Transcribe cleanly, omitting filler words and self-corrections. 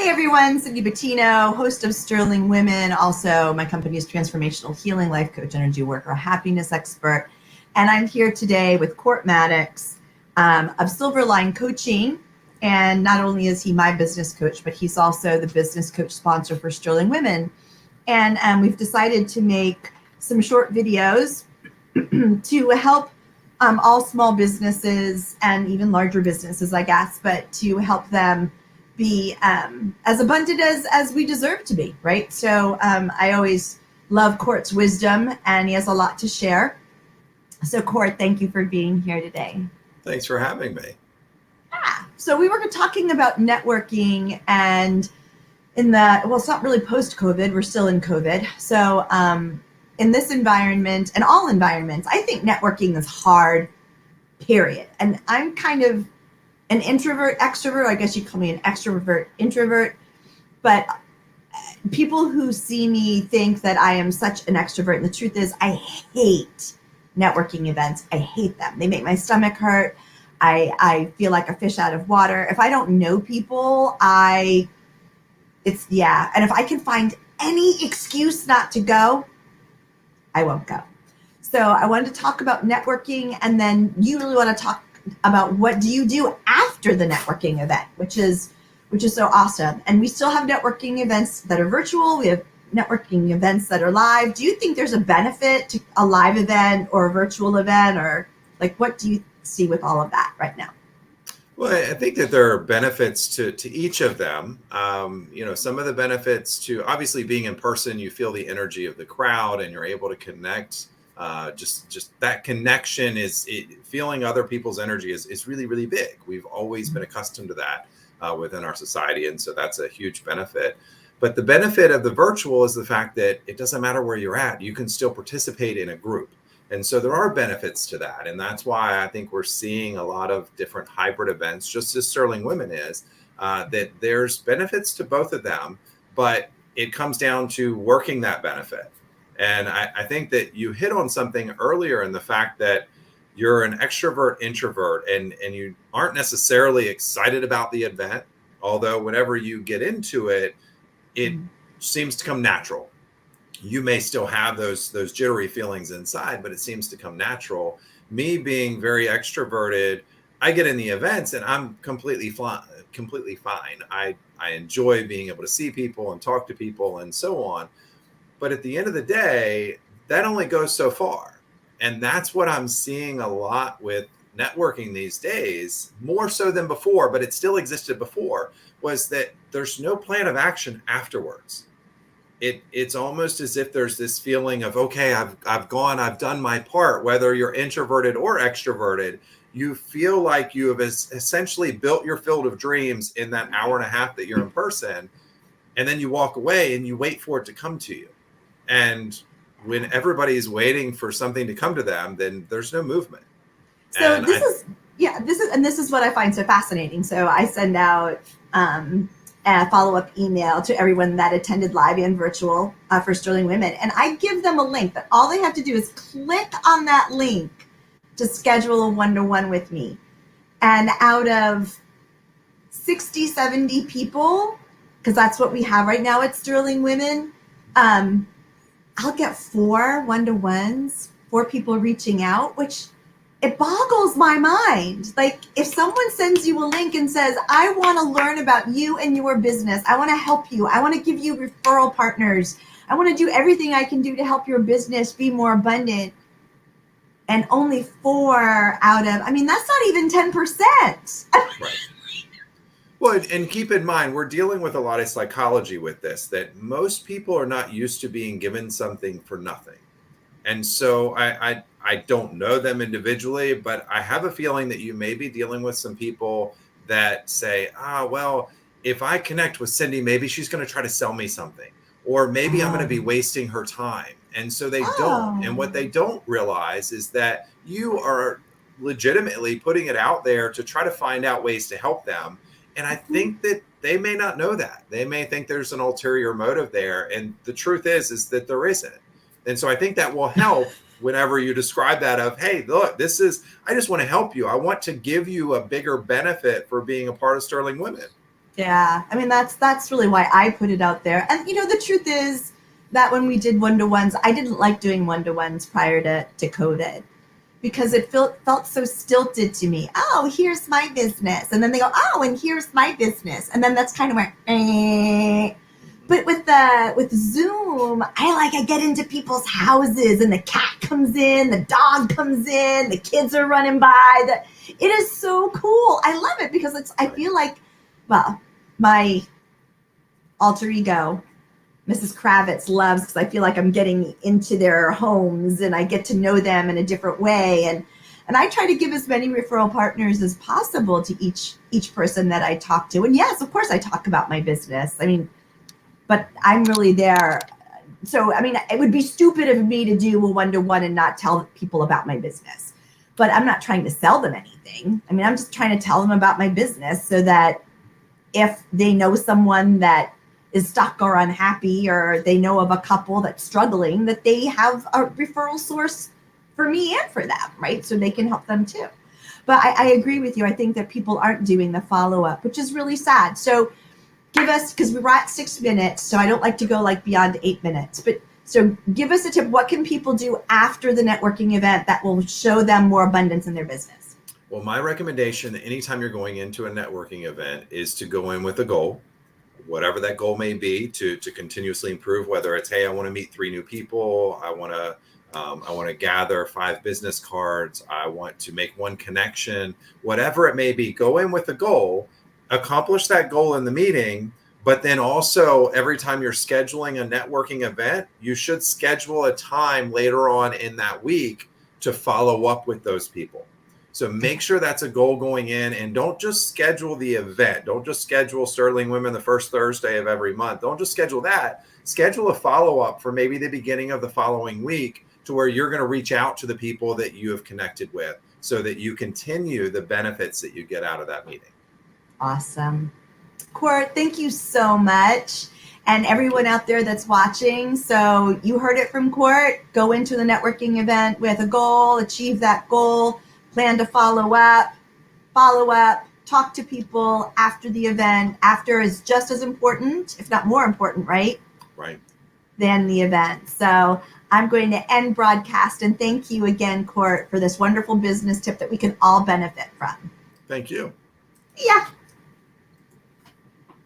everyone, Cindy Bettino, host of Sterling Women. Also, my company is Transformational Healing Life Coach, Energy Worker, Happiness Expert. And I'm here today with Cort Maddox of Silver Line Coaching. And not only is he my business coach, but he's also the business coach sponsor for Sterling Women. And we've decided to make some short videos to help all small businesses and even larger businesses, I guess, but to help them be as abundant as we deserve to be, right? So I always love Cort's wisdom, and he has a lot to share. So Cort, thank you for being here today. Thanks for having me. Yeah. So we were talking about networking, and it's not really post-COVID, we're still in COVID. So in this environment and all environments, I think networking is hard, period. And I'm kind of an introvert, extrovert. I guess you call me an extrovert, introvert. But people who see me think that I am such an extrovert. And the truth is, I hate networking events. I hate them. They make my stomach hurt. I feel like a fish out of water. If I don't know people, And if I can find any excuse not to go, I won't go. So I wanted to talk about networking, and then you really want to talk about what do you do after the networking event, which is so awesome. And we still have networking events that are virtual. We have networking events that are live. Do you think there's a benefit to a live event or a virtual event, or what do you see with all of that right now? Well, I think that there are benefits to each of them. Some of the benefits to obviously being in person, you feel the energy of the crowd and you're able to connect. Just that connection feeling other people's energy is really, really big. We've always been accustomed to that within our society. And so that's a huge benefit. But the benefit of the virtual is the fact that it doesn't matter where you're at, you can still participate in a group. And so there are benefits to that. And that's why I think we're seeing a lot of different hybrid events, just as Sterling Women is, that there's benefits to both of them, but it comes down to working that benefit. And I think that you hit on something earlier in the fact that you're an extrovert introvert and you aren't necessarily excited about the event, although whenever you get into it, it seems to come natural. You may still have those jittery feelings inside, but it seems to come natural. Me being very extroverted, I get in the events and I'm completely fine. I enjoy being able to see people and talk to people and so on. But at the end of the day, that only goes so far. And that's what I'm seeing a lot with networking these days, more so than before, but it still existed before, was that there's no plan of action afterwards. It's almost as if there's this feeling of, okay, I've done my part, whether you're introverted or extroverted. You feel like you have essentially built your field of dreams in that hour and a half that you're in person. And then you walk away and you wait for it to come to you. And when everybody's waiting for something to come to them, then there's no movement. So this is what I find so fascinating. So I send out a follow-up email to everyone that attended live and virtual for Sterling Women. And I give them a link, but all they have to do is click on that link to schedule a one-to-one with me. And out of 60, 70 people, because that's what we have right now at Sterling Women, I'll get 4 one-to-ones, 4 people reaching out, which it boggles my mind. Like, if someone sends you a link and says, I want to learn about you and your business, I want to help you, I want to give you referral partners, I want to do everything I can do to help your business be more abundant, and only 4 out of, that's not even 10%. Right. Well, and keep in mind, we're dealing with a lot of psychology with this, that most people are not used to being given something for nothing. And so I don't know them individually, but I have a feeling that you may be dealing with some people that say, well, if I connect with Cindy, maybe she's going to try to sell me something, or maybe I'm going to be wasting her time. And so they don't. And what they don't realize is that you are legitimately putting it out there to try to find out ways to help them. And I think that they may not know that. They may think there's an ulterior motive there. And the truth is that there isn't. And so I think that will help whenever you describe that of, hey, look, I just want to help you. I want to give you a bigger benefit for being a part of Sterling Women. Yeah, I mean that's really why I put it out there. And the truth is that when we did one-to-ones, I didn't like doing one-to-ones prior to COVID because it felt so stilted to me. Oh, here's my business, and then they go, oh, and here's my business, and then that's kind of where. But with Zoom, I get into people's houses, and the cat comes in, the dog comes in, the kids are running by. It is so cool. I love it because I feel like, well, my alter ego, Mrs. Kravitz, loves, because I feel like I'm getting into their homes and I get to know them in a different way. And I try to give as many referral partners as possible to each person that I talk to. And yes, of course I talk about my business. I mean, but I'm really there. So, I mean, it would be stupid of me to do a one-to-one and not tell people about my business. But I'm not trying to sell them anything. I mean, I'm just trying to tell them about my business so that if they know someone that is stuck or unhappy, or they know of a couple that's struggling, that they have a referral source for me and for them, right? So they can help them too. But I agree with you. I think that people aren't doing the follow-up, which is really sad. So give us, because we were at 6 minutes, so I don't like to go beyond 8 minutes, but so give us a tip. What can people do after the networking event that will show them more abundance in their business? Well, my recommendation anytime you're going into a networking event is to go in with a goal, whatever that goal may be, to continuously improve, whether it's, hey, I want to meet 3 new people. I want to gather 5 business cards. I want to make 1 connection, whatever it may be. Go in with a goal, accomplish that goal in the meeting. But then also every time you're scheduling a networking event, you should schedule a time later on in that week to follow up with those people. So make sure that's a goal going in, and don't just schedule the event. Don't just schedule Sterling Women the first Thursday of every month. Don't just schedule that. Schedule a follow-up for maybe the beginning of the following week to where you're going to reach out to the people that you have connected with so that you continue the benefits that you get out of that meeting. Awesome. Cort, thank you so much. And everyone out there that's watching, so you heard it from Cort. Go into the networking event with a goal, achieve that goal, plan to follow up, talk to people after the event. After is just as important, if not more important, right? Right. Than the event. So I'm going to end broadcast and thank you again, Cort, for this wonderful business tip that we can all benefit from. Thank you. Yeah.